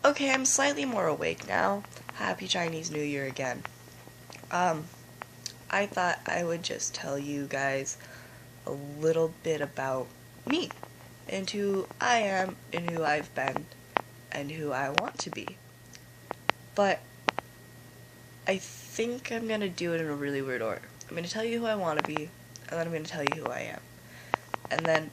Okay, I'm slightly more awake now. Happy Chinese New Year again. I thought I would just tell you guys a little bit about me, and who I am, and who I've been, and who I want to be. But I think I'm gonna do it in a really weird order. I'm gonna tell you who I want to be, and then I'm gonna tell you who I am. And then,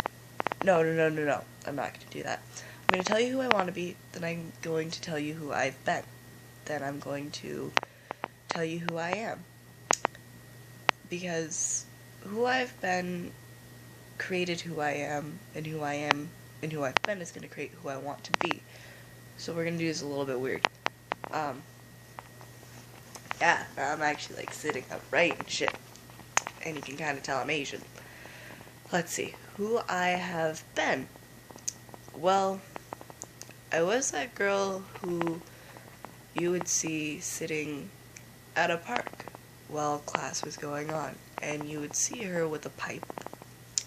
no, I'm not gonna do that. I'm gonna tell you who I want to be, then I'm going to tell you who I've been. Then I'm going to tell you who I am. Because who I've been created who I am, and who I am and who I've been is going to create who I want to be. So we're going to do this a little bit weird. Yeah, I'm actually like sitting upright and shit. And you can kind of tell I'm Asian. Let's see, who I have been. Well, I was that girl who you would see sitting at a park while class was going on, and you would see her with a pipe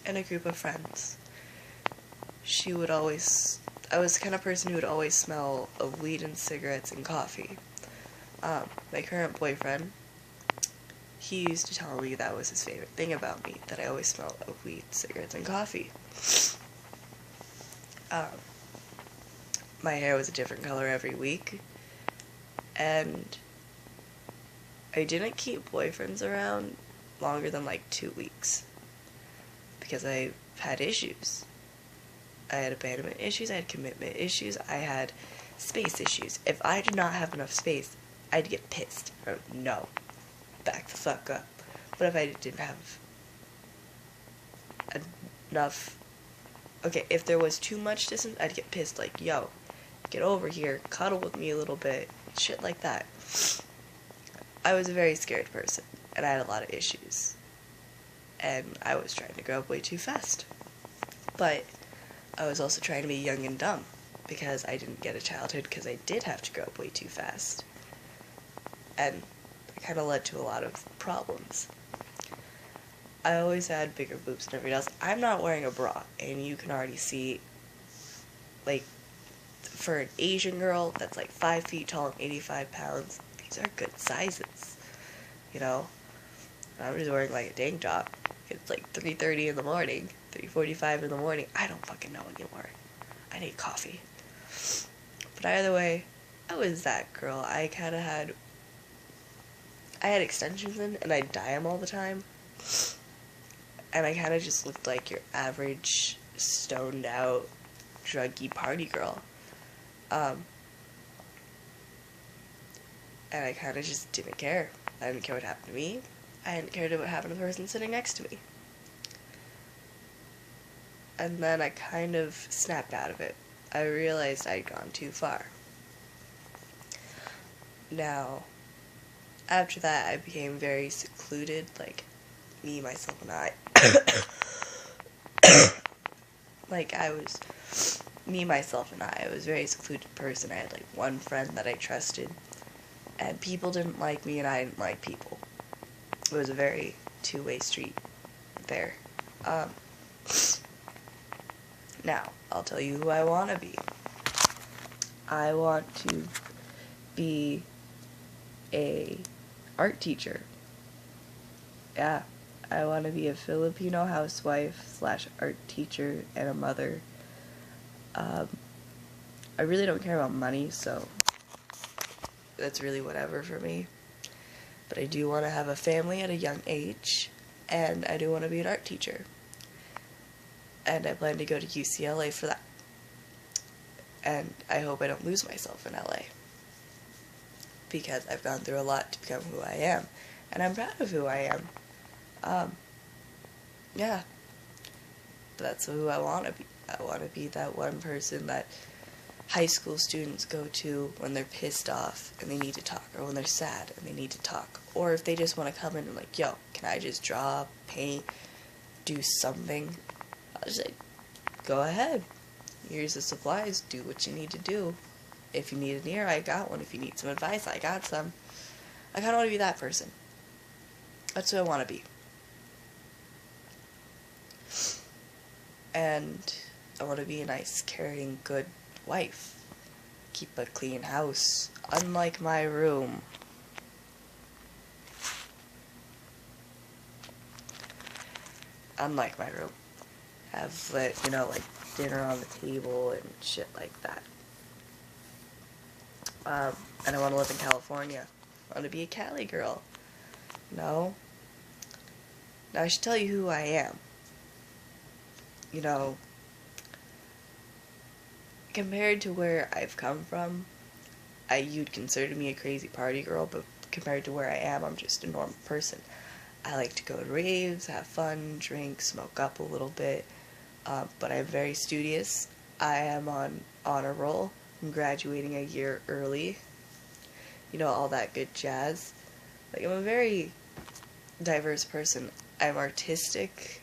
and a group of friends. I was the kind of person who would always smell of weed and cigarettes and coffee. My current boyfriend, he used to tell me that was his favorite thing about me, that I always smell of weed, cigarettes, and coffee. My hair was a different color every week, and I didn't keep boyfriends around longer than like 2 weeks, because I had issues. I had abandonment issues, I had commitment issues, I had space issues. If I did not have enough space, I'd get pissed. No, back the fuck up. But if I didn't have enough, okay, if there was too much distance, I'd get pissed, like, yo, get over here, cuddle with me a little bit, shit like that. I was a very scared person, and I had a lot of issues. And I was trying to grow up way too fast. But I was also trying to be young and dumb, because I didn't get a childhood because I did have to grow up way too fast. And it kind of led to a lot of problems. I always had bigger boobs than everybody else. I'm not wearing a bra, and you can already see, like, for an Asian girl that's like 5 feet tall and 85 pounds, these are good sizes, you know? I'm just wearing like a tank top. It's like 3:30 in the morning, 3:45 in the morning. I don't fucking know anymore. I need coffee. But either way, I was that girl. I had extensions in, and I'd dye them all the time. And I kind of just looked like your average stoned out, druggy party girl. And I kind of just didn't care. I didn't care what happened to me. I didn't care what happened to the person sitting next to me. And then I kind of snapped out of it. I realized I'd gone too far. Now, after that, I became very secluded, like, me, myself, and I. I was a very secluded person. I had, like, one friend that I trusted, and people didn't like me, and I didn't like people. It was a very two-way street there. Now, I'll tell you who I want to be. I want to be a art teacher. Yeah, I want to be a Filipino housewife / art teacher and a mother. I really don't care about money, so that's really whatever for me. But I do want to have a family at a young age, and I do want to be an art teacher. And I plan to go to UCLA for that. And I hope I don't lose myself in LA. Because I've gone through a lot to become who I am. And I'm proud of who I am. Yeah. But that's who I want to be. I want to be that one person that high school students go to when they're pissed off and they need to talk, or when they're sad and they need to talk, or if they just want to come in and like, yo, can I just draw, paint, do something? I'll just say, go ahead. Here's the supplies, do what you need to do. If you need an ear, I got one. If you need some advice, I got some. I kind of want to be that person. That's who I want to be. And I want to be a nice, caring, good wife. keep a clean house, unlike my room. Unlike my room. Have, you know, like, dinner on the table and shit like that. And I want to live in California. I want to be a Cali girl. No. Now I should tell you who I am. You know, compared to where I've come from, you'd consider me a crazy party girl, but compared to where I am, I'm just a normal person. I like to go to raves, have fun, drink, smoke up a little bit, but I'm very studious. I am on honor roll. I'm graduating a year early. You know, all that good jazz. Like, I'm a very diverse person. I'm artistic.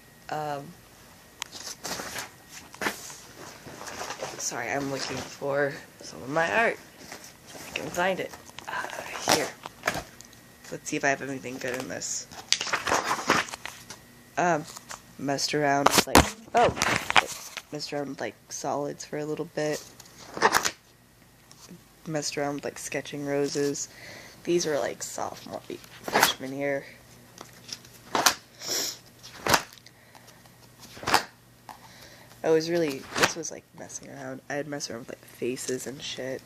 Sorry, I'm looking for some of my art. If I can find it. Here. Let's see if I have anything good in this. Messed around with, messed around with, like, solids for a little bit. Messed around with, like, sketching roses. These were, like, sophomore, freshman year. This was, like, messing around. I had messed around with, like, faces and shit.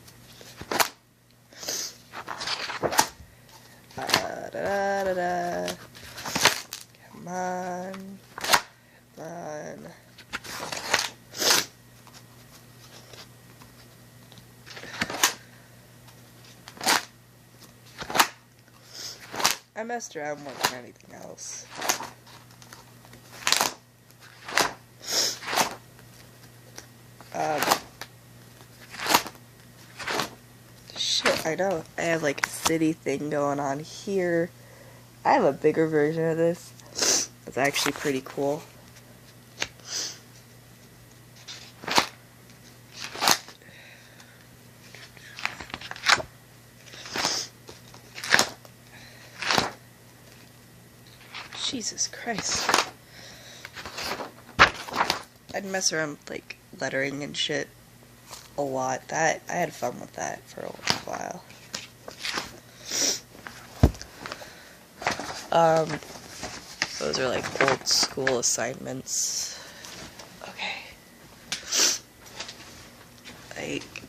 Da-da-da-da. Come on. Come on. I messed around more than anything else. Shit, I know. I have like a city thing going on here. I have a bigger version of this. It's actually pretty cool. Jesus Christ. I'd mess around with, like, lettering and shit a lot. I had fun with that for a while. Those are, like, old school assignments. Okay. Like,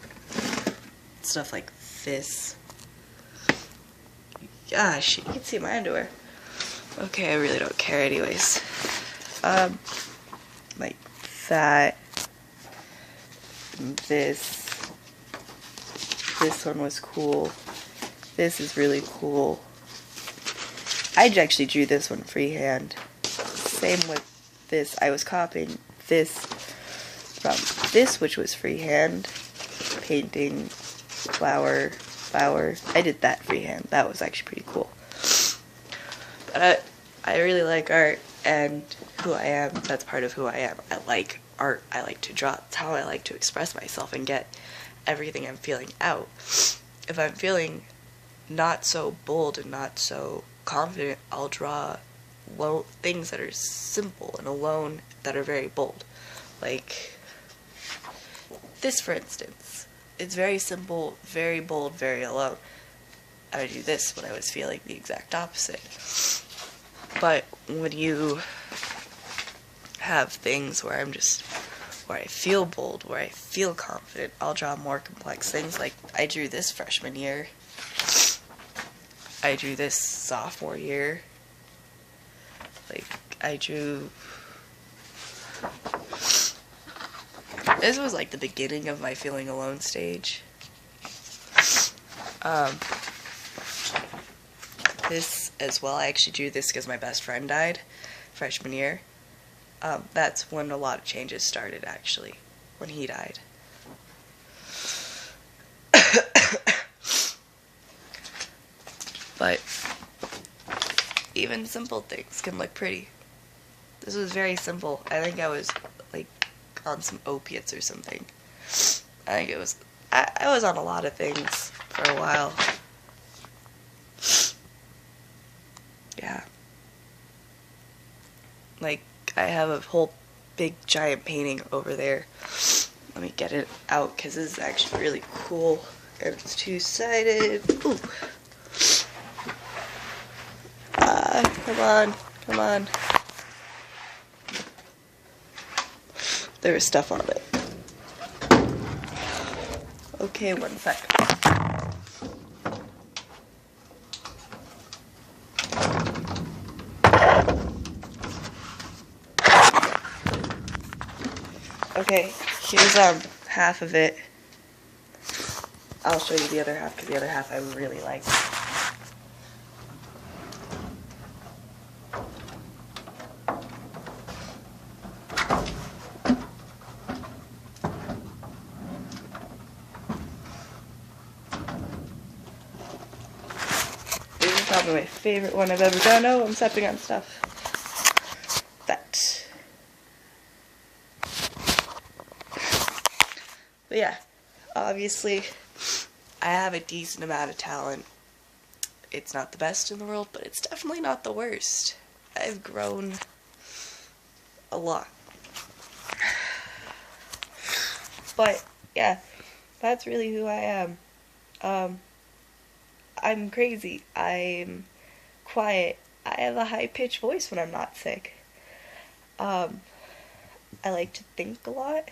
stuff like this. Gosh, you can see my underwear. Okay, I really don't care anyways. Like that. This one was cool. This is really cool. I actually drew this one freehand. Same with this. I was copying this from this, which was freehand. Painting, flower. I did that freehand. That was actually pretty cool. But I really like art, and who I am, that's part of who I am. I like art. I like to draw. It's how I like to express myself and get everything I'm feeling out. If I'm feeling not so bold and not so confident, I'll draw things that are simple and alone that are very bold. Like this, for instance. It's very simple, very bold, very alone. I would do this when I was feeling the exact opposite. But when you have things where I feel bold, where I feel confident, I'll draw more complex things. Like, I drew this freshman year. I drew this sophomore year. Like, this was like the beginning of my feeling alone stage. This as well, I actually drew this because my best friend died freshman year. That's when a lot of changes started, actually, when he died. But even simple things can look pretty. This was very simple. I think I was like on some opiates or something. I was on a lot of things for a while. Yeah. Like, I have a whole big giant painting over there Let me get it out because this is actually really cool. And it's two-sided. Ooh. Come on. Come on. There was stuff on it. Okay, one sec. Okay, here's half of it. I'll show you the other half because the other half I really like. This is probably my favorite one I've ever done. Oh, I'm stepping on stuff. That. But yeah, obviously, I have a decent amount of talent. It's not the best in the world, but it's definitely not the worst. I've grown a lot. But yeah, that's really who I am. I'm crazy. I'm quiet. I have a high-pitched voice when I'm not sick. I like to think a lot.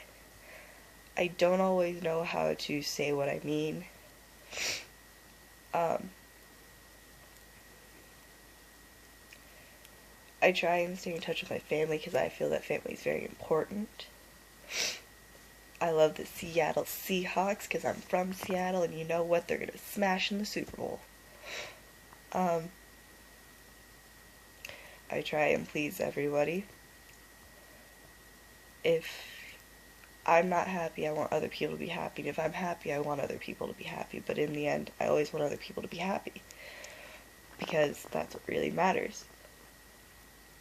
I don't always know how to say what I mean. I try and stay in touch with my family because I feel that family is very important. I love the Seattle Seahawks because I'm from Seattle, and you know what? They're going to smash in the Super Bowl. I try and please everybody. If I'm not happy, I want other people to be happy. And if I'm happy, I want other people to be happy. But in the end, I always want other people to be happy. Because that's what really matters.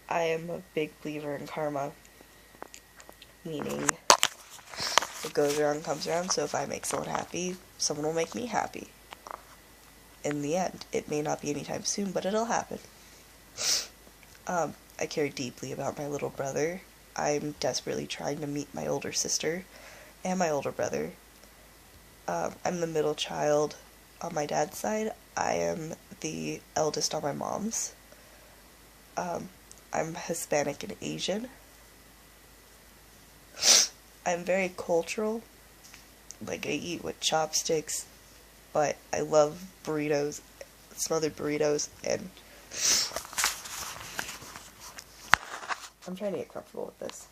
I am a big believer in karma. Meaning, what goes around comes around. So if I make someone happy, someone will make me happy. In the end, it may not be anytime soon, but it'll happen. I care deeply about my little brother. I'm desperately trying to meet my older sister and my older brother. I'm the middle child on my dad's side. I am the eldest on my mom's. I'm Hispanic and Asian. I'm very cultural. Like, I eat with chopsticks, but I love burritos, smothered burritos, and I'm trying to get comfortable with this.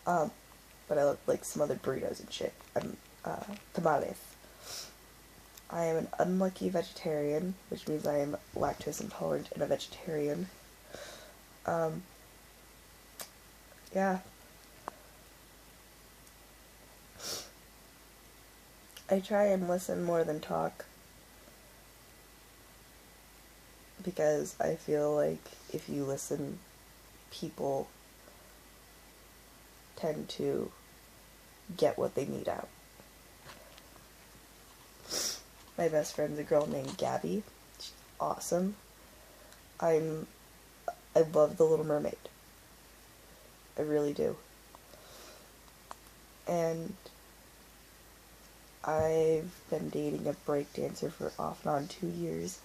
But I love, like, smothered burritos and shit. I'm, tamales. I am an unlucky vegetarian, which means I am lactose intolerant and a vegetarian. Yeah. I try and listen more than talk. Because I feel like if you listen, people tend to get what they need out. My best friend's a girl named Gabby. She's awesome. I love The Little Mermaid. I really do. And I've been dating a breakdancer for off and on 2 years,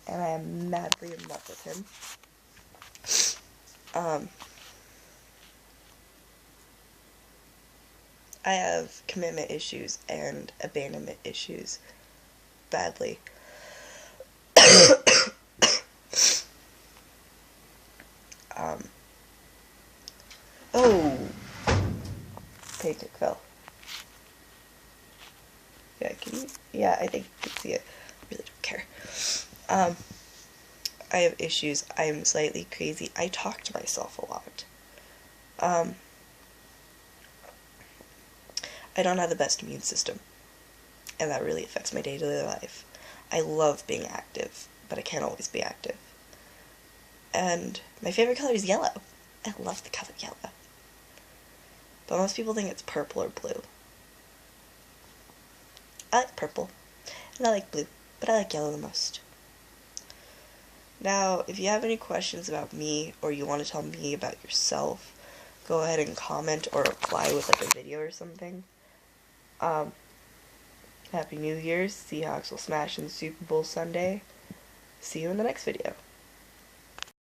and I am madly in love with him. I have commitment issues and abandonment issues badly. Oh, pancake fell. Yeah, can you? Yeah, I think you can see it. I really don't care. I have issues. I'm slightly crazy. I talk to myself a lot. I don't have the best immune system, and that really affects my day-to-day life. I love being active, but I can't always be active. And my favorite color is yellow. I love the color yellow. But most people think it's purple or blue. I like purple, and I like blue, but I like yellow the most. Now, if you have any questions about me, or you want to tell me about yourself, go ahead and comment or reply with like a video or something. Happy New Year's. Seahawks will smash in the Super Bowl Sunday. See you in the next video.